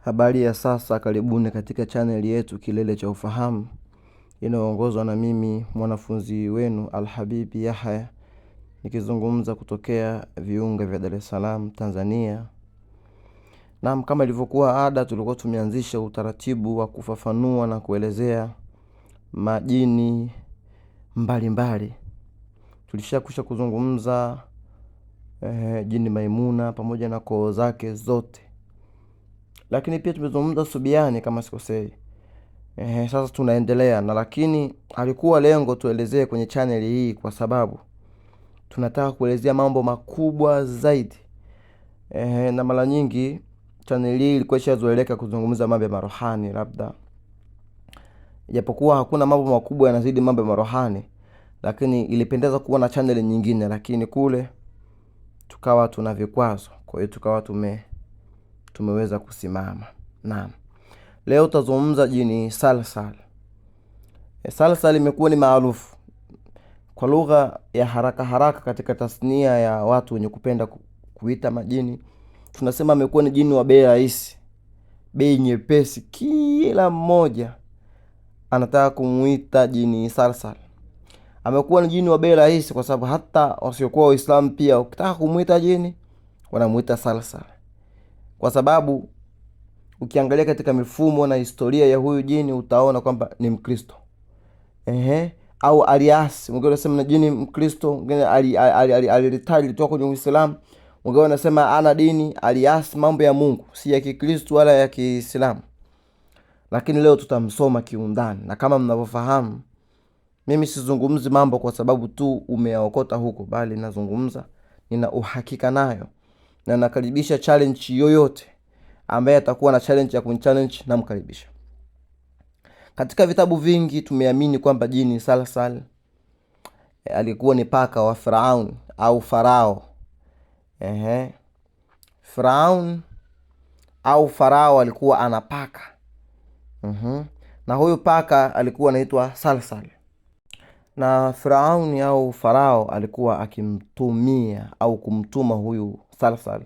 Habari ya sasa, karibuni katika channel yetu Kilele cha Ufahamu, inayoongozwa na mimi mwanafunzi wenu Alhabibi Yahya, nikizungumza kutokea viunga vya Dar es Salaam, Tanzania. Na kama ilivyokuwa ada, tulikuwa tumeanzisha utaratibu wa kufafanua na kuelezea majini mbalimbali. Tulishakusha kuzungumza jini Maimuna pamoja na koo zake zote. Lakini pia tumezungumza Subiani kama sikosei. Sasa tunaendelea na lakini alikuwa lengo tuelezee kwenye channel hii kwa sababu tunataka kuelezea mambo makubwa zaidi. Na mara nyingi channel hii ilikuwa ishazoeleka kuzungumza mambo ya marohani labda. Japokuwa hakuna mambo makubwa yanazidi mambo ya marohani, lakini ilipendeza kuwa na channel nyingine, lakini kule tukawa tuna vikwazo. Kwa hiyo tukawa tumeweza kusimama. Naam. Leo tutazungumza jini Salsal. Salsal imekuwa ni maarufu kwa lugha ya haraka haraka katika tasnia ya watu wenye kupenda kuita majini. Tunasema amekuwa ni jini wa bei rahisi, bei nyepesi. Kila mmoja anataka kumuita jini Salsal. Amekuwa ni jini wa bei rahisi kwa sababu hata wasiokuwa Waislamu pia ukitaka kumuita jini wanamuita Salsal. Kwa sababu ukiangalia katika mifumo na historia ya huyu jini utaona kwamba ni Mkristo. Au aliasi, mwingine anasema na jini Mkristo, mwingine aliritaji kutoka kwenye Uislamu, mwingine anasema ana dini, aliasi mambo ya Mungu, si ya Kikristo wala ya Kiislamu. Lakini leo tutamsoma kiundani, na kama mnavyofahamu mimi sizungumzi mambo kwa sababu tu umeyaokota huko, bali nazungumza nina uhakika nayo, na nakaribisha challenge yoyote ambaye atakuwa na challenge ya kunichallenge na mkaribisha. Katika vitabu vingi tumeamini kwamba jini Salsal alikuwa ni paka wa Firaun au Farao. Firaun au Farao alikuwa ana paka. Na huyu paka alikuwa anaitwa Salsal. Na Firaun au Farao alikuwa akimtumia au kumtuma huyu Salsal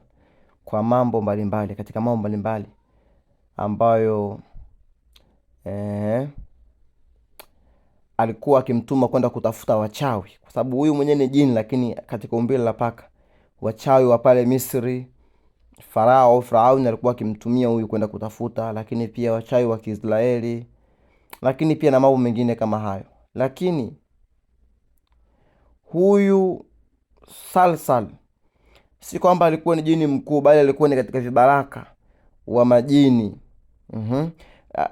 kwa mambo mbalimbali, katika mambo mbalimbali ambayo alikuwa akimtuma kwenda kutafuta wachawi, kwa sababu huyu mwenyewe ni jini lakini katika umbile la paka. Wachawi wa pale Misri, Farao Firaun alikuwa akimtumia huyu kwenda kutafuta, lakini pia wachawi wa Kiisraeli, lakini pia na mambo mengine kama hayo. Lakini huyu Salsal si kwamba alikuwa ni jini mkuu, bali alikuwa ni katika vibaraka wa majini.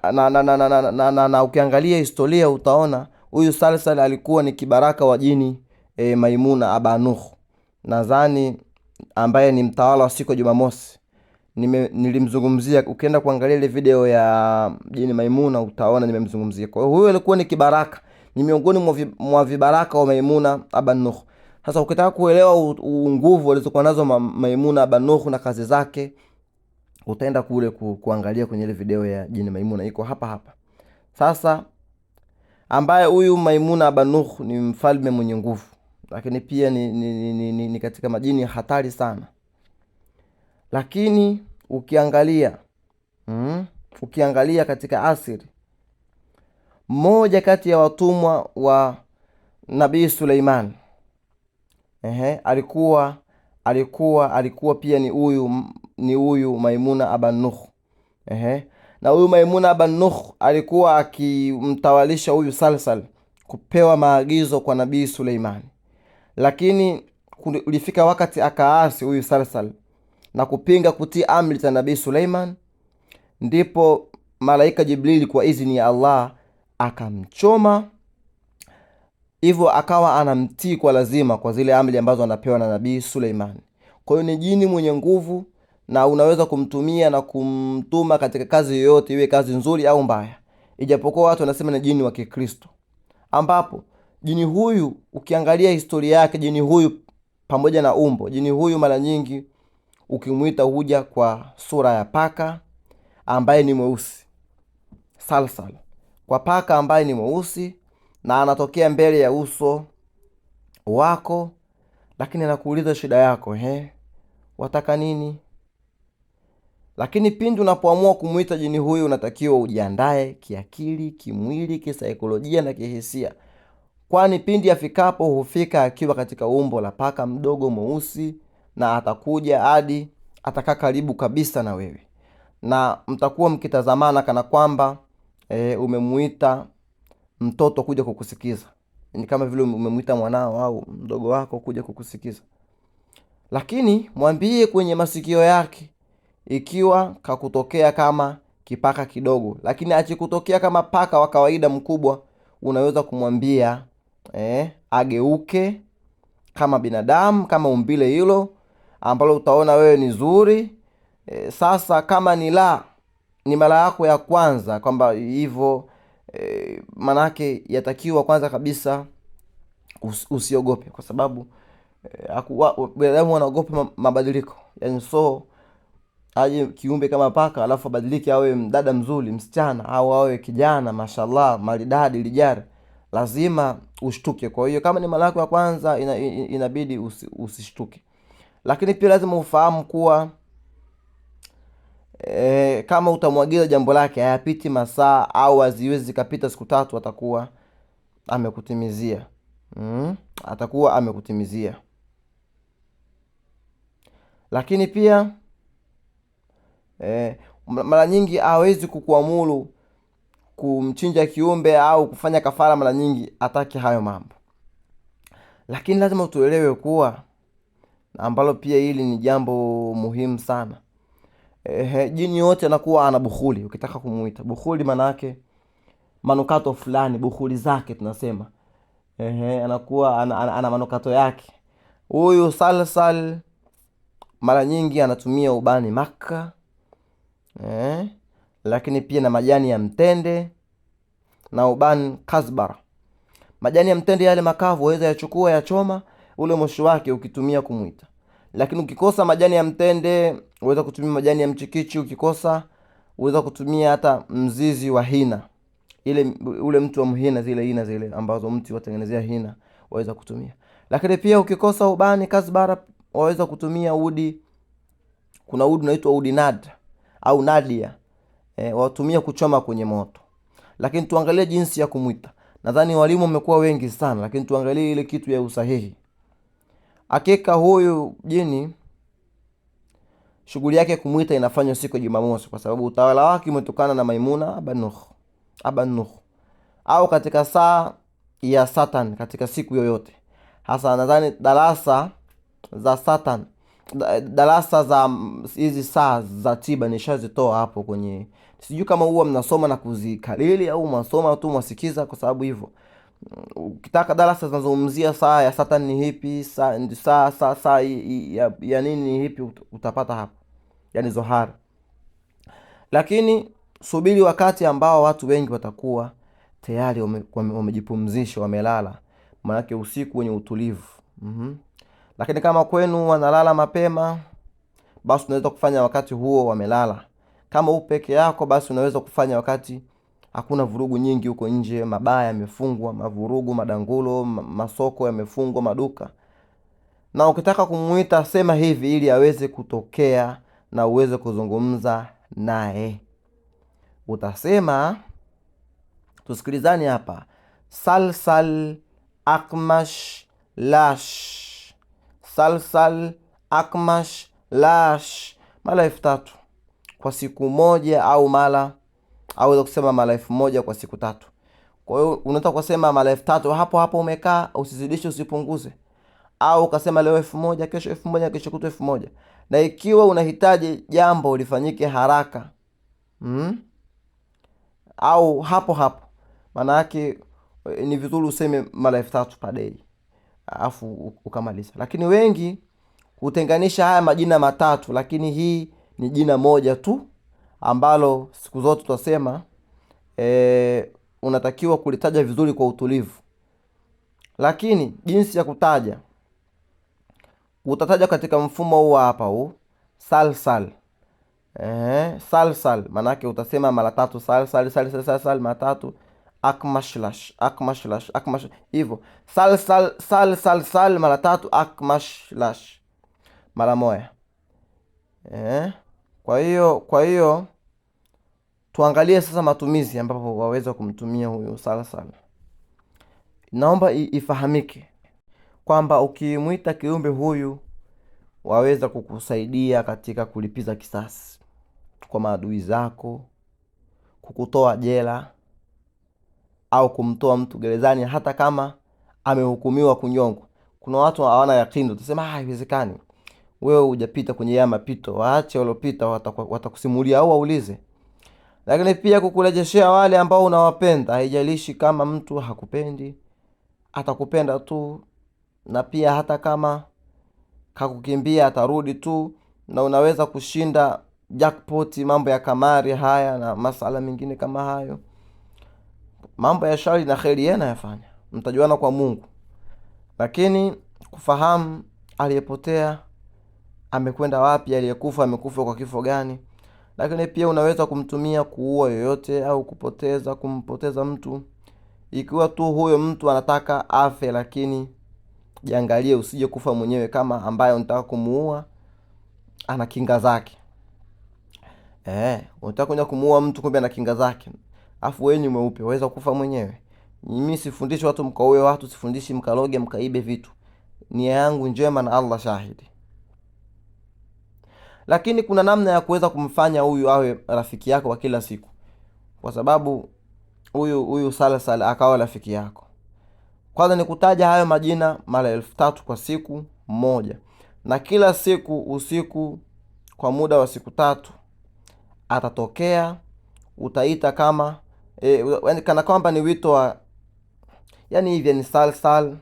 Na ukiangalia historia utaona huyu Salsal alikuwa ni kibaraka wa jini Maimuna Abanuh, nadhani ambaye ni mtawala wa siku ya Jumamosi. Nilimzungumzia, ukienda kuangalia ile video ya jini Maimuna utaona nimemzungumzia. Kwa hiyo huyu alikuwa ni kibaraka, ni miongoni mwa vibaraka wa Maimuna Abanuh. Sasa ukitaka kuelewa nguvu alizokuwa nazo Maimuna Abanuh na kazi zake, utaenda kule kuangalia kwenye ile video ya jini Maimuna, iko hapa hapa. Sasa ambaye huyu Maimuna Abanuh ni mfalme mwenye nguvu, lakini pia ni katika majini hatari sana. Lakini ukiangalia katika asiri, mmoja kati ya watumwa wa Nabii Suleiman alikuwa pia ni huyu Maimuna Abanuh. Na huyu Maimuna Abanuh alikuwa akimtawalisha huyu Salsal kupewa maagizo kwa Nabii Suleiman. Lakini ulifika wakati akaasi huyu Salsal na kupinga kutii amri za Nabii Suleiman, ndipo malaika Jibrili kwa idhini ya Allah akamchoma. Hivyo akawa anamtii kwa lazima kwa zile amri ambazo anapewa na Nabii Suleiman. Kwa hiyo ni jini mwenye nguvu, na unaweza kumtumia na kumtuma katika kazi yoyote, iwe kazi nzuri au mbaya. Ijapokuwa watu wanasema ni jini wa Kikristo, ambapo jini huyu ukiangalia historia yake, jini huyu pamoja na umbo, jini huyu mara nyingi ukimuita huja kwa sura ya paka ambaye ni mweusi. Salsal kwa paka ambaye ni mweusi, na anatokea mbele ya uso wako, lakini anakuuliza shida yako, wataka nini? Lakini pindi unapoamua kumuita jini huyu, unatakiwa ujiandae kiakili, kimwili, kisaikolojia na kihisia, kwani pindi afikapo hufika akiwa katika umbo la paka mdogo mweusi, na atakuja hadi atakaa karibu kabisa na wewe, na mtakuwa mkitazamana kana kwamba umemuita mtoto kuja kukusikiza. Ni kama vile umemuita mwanao au mdogo wako kuja kukusikiza. Lakini mwambie kwenye masikio yake ikiwa kakutokea kama kipaka kidogo, lakini akikutokea kama paka wa kawaida mkubwa, unaweza kumwambia ageuke kama binadamu, kama umbile hilo ambalo utaona wewe ni zuri. Sasa kama ni mara yako ya kwanza kwamba hivyo, manake yatakiwa kwanza kabisa usiogope, kwa sababu binadamu wanaogopa mabadiliko. Yani so aje kiumbe kama paka alafu abadilike awe mdada mzuri, msichana, au awe kijana mashallah maridadi lijari, lazima ushtuke. Kwa hiyo kama ni mara yako ya kwanza inabidi usishtuke. Lakini pia lazima ufahamu kuwa kama utamwagiza jambo lake hayapiti masaa au haziwezi zikapita siku 3, atakuwa amekutimizia. Atakuwa amekutimizia. Lakini pia mara nyingi hawezi kukuamuru kumchinja kiumbe au kufanya kafara, mara nyingi ataki hayo mambo. Lakini lazima utuelewe kuwa, ambalo pia hili ni jambo muhimu sana, jini yote anakuwa ana bukhuli. Ukitaka kumuita bukhuli, manake manukato fulani, bukhuli zake tunasema, anakuwa ana manukato yake. Huyu salsal mara nyingi anatumia ubani maka, lakini pia na majani ya mtende na ubani kasbara. Majani ya mtende yale makavu waweza yachukua, yachoma ule moshi wake ukitumia kumuita. Lakini ukikosa majani ya mtende, uweza kutumia majani ya mchikichi. Ukikosa, uweza kutumia hata mzizi wa hina, ule mtu wa mhina, zile hina zile ambazo mti watengenezea hina, waweza kutumia. Lakini pia ukikosa ubani kasbara, waweza kutumia udi. Kuna udi unaitwa udi nad au nadia, watumia kuchoma kwenye moto. Lakini tuangalie jinsi ya kumuita. Nadhani walimu wamekuwa wengi sana, lakini tuangalie ile kitu ya usahihi. Hakika huyu jini shughuli yake kumuita inafanywa siku ya Jumamosi, kwa sababu utawala wake umetokana na Maimuna abanuh, au katika saa ya Satan, katika siku yoyote. Hasa nadhani darasa za Satan, darasa za hizi saa za tiba nishazitoa hapo kwenye, sijui kama huwa mnasoma na kuzikalili au mnasoma tu mwasikiza, kwa sababu hivyo ukitaka darasa zinazozungumzia saa ya Satan ni hipi, saa ya nini ni hipi, utapata hapo, yani zohar. Lakini subiri wakati ambao watu wengi watakuwa tayari wamejipumzisha, wamelala, maanake usiku wenye utulivu. Lakini kama kwenu wanalala mapema, basi unaweza kufanya wakati huo wamelala. Kama upo peke yako, basi unaweza kufanya wakati hakuna vurugu nyingi huko nje, mabaya yamefungwa, mavurugu, madangulo, masoko yamefungwa, maduka. Na ukitaka kumuita, sema hivi ili aweze kutokea na uweze kuzungumza naye. Utasema, tusikilizani hapa, salsal akmash lash, salsal akmash lash, mara 3 kwa siku moja, au unaweza kusema mara 1000 kwa siku 3. Kwa hiyo unataka kusema mara 3000 hapo hapo umekaa, usizidishe usipunguze. Au ukasema leo 1000, kesho 1000, kesho kutwa 1000. Na ikiwa unahitaji jambo lifanyike haraka, au hapo maana yake ni vizuri useme mara 3000 per day, afu ukamaliza. Lakini wengi hutenganisha haya majina matatu, lakini hii ni jina moja tu ambalo siku zote tutasema unatakiwa kulitaja vizuri kwa utulivu. Lakini jinsi ya kutaja, utataja katika mfumo huu hapa, huu salsal. Salsal manake utasema mara 3 salsal mara 3, akmashlash hivyo, salsal mara 3, akmashlash mara 1. Kwa hiyo tuangalie sasa matumizi ambapo waweza kumtumia huyu salasal. Naomba ifahamike kwamba ukimwita kiumbe huyu waweza kukusaidia katika kulipiza kisasi kwa maadui zako, kukutoa jela au kumtoa mtu gerezani hata kama amehukumiwa kunyongwa. Kuna watu hawana yakini, utasema haiwezekani. Wewe hujapita kwenye ya mapito, waache waliopita watakusimulia au waulize. Lakini pia kukurejeshea wale ambao unawapenda, haijalishi kama mtu hakupendi, atakupenda tu, na pia hata kama kakukimbia atarudi tu, na unaweza kushinda jackpot, mambo ya kamari haya na masala mengine kama hayo. Mambo ya shari na kheri yeye anayafanya, mtajuana kwa Mungu. Lakini kufahamu aliyepotea amekwenda wapi, aliyekufa amekufa kwa kifo gani. Lakini pia unaweza kumtumia kuua yoyote au kumpoteza mtu, ikiwa tu huyo mtu anataka afe. Lakini jiangalie usije kufa mwenyewe, kama ambaye unataka kumuua ana kinga zake. Unataka kuja kumuua mtu kumbe ana kinga zake, afu wewe ni mweupe, waweza kufa mwenyewe. Mimi sifundishi watu mkaue watu, sifundishi mkaloge mkaibe vitu. Nia yangu njema na Allah shahidi. Lakini kuna namna ya kuweza kumfanya huyu awe rafiki yako wa kila siku, kwa sababu huyu salasal akawa rafiki yako. Kwanza ni kutaja hayo majina mara 3,000 kwa siku moja, na kila siku usiku kwa muda wa siku 3 atatokea. Utaita kama kana kwamba ni wito wa, yani hivi ni sal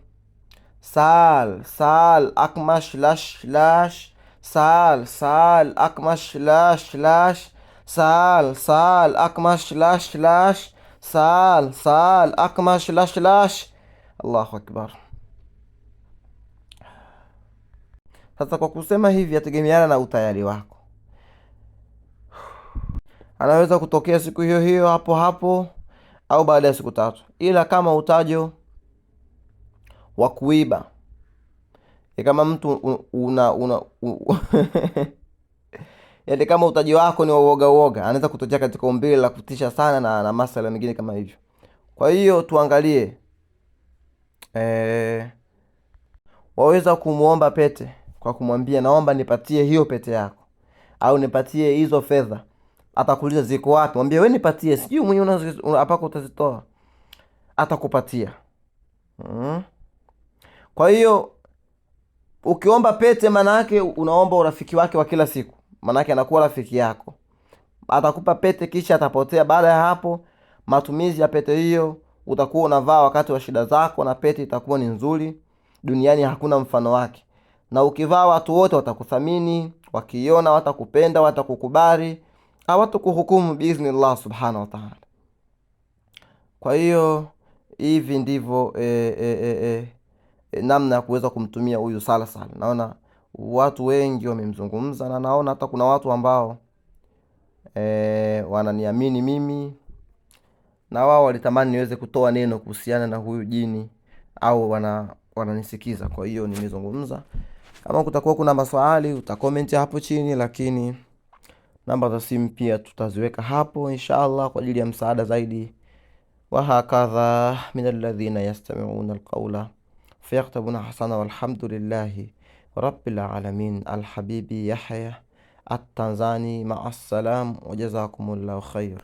akmash lash lash, sal akmash lash lash, sal akmash lash lash, sal akmash lash lash. Allahu akbar. Sasa kwa kusema hivi yategemeana na utayari wako. Anaweza kutokea siku hiyo hiyo hapo hapo au baada ya siku 3. Ila kama utajo wa kuiba, kama mtu yaani kama utaji wako ni uoga, anaweza kutokea katika umbile la kutisha sana na masala mengine kama hivyo. Kwa hiyo tuangalie, waweza kumuomba pete kwa kumwambia naomba nipatie hiyo pete yako, au nipatie hizo fedha. Atakuuliza ziko wapi, mwambie wewe nipatie, sijui mwenyewe hapako utazitoa, atakupatia. Kwa hiyo ukiomba pete, maana yake unaomba urafiki wake wa kila siku, maana yake anakuwa rafiki yako. Atakupa pete kisha atapotea. Baada ya hapo, matumizi ya pete hiyo utakuwa unavaa wakati wa shida zako, na pete itakuwa ni nzuri, duniani hakuna mfano wake. Na ukivaa watu wote watakuthamini, wakiona watakupenda, watakukubali, hawatakuhukumu biiznillah subhanahu wa ta'ala. Kwa hiyo hivi ndivyo namna ya kuweza kumtumia huyu salasal. Naona watu wengi wamemzungumza, na naona hata kuna watu ambao wananiamini mimi, na wao walitamani niweze kutoa neno kuhusiana na huyu jini, au wananisikiza. Kwa hiyo nimezungumza. Kama kutakuwa kuna maswali utakomenti hapo chini, lakini namba za simu pia tutaziweka hapo inshallah kwa ajili ya msaada zaidi. Wa hakadha min alladhina yastami'una alqawla fayaktubuna hasana, walhamdulillahi rabbil alamin. Alhabibi Yahya at-Tanzani, ma'as salam wa jazakumullahu khair.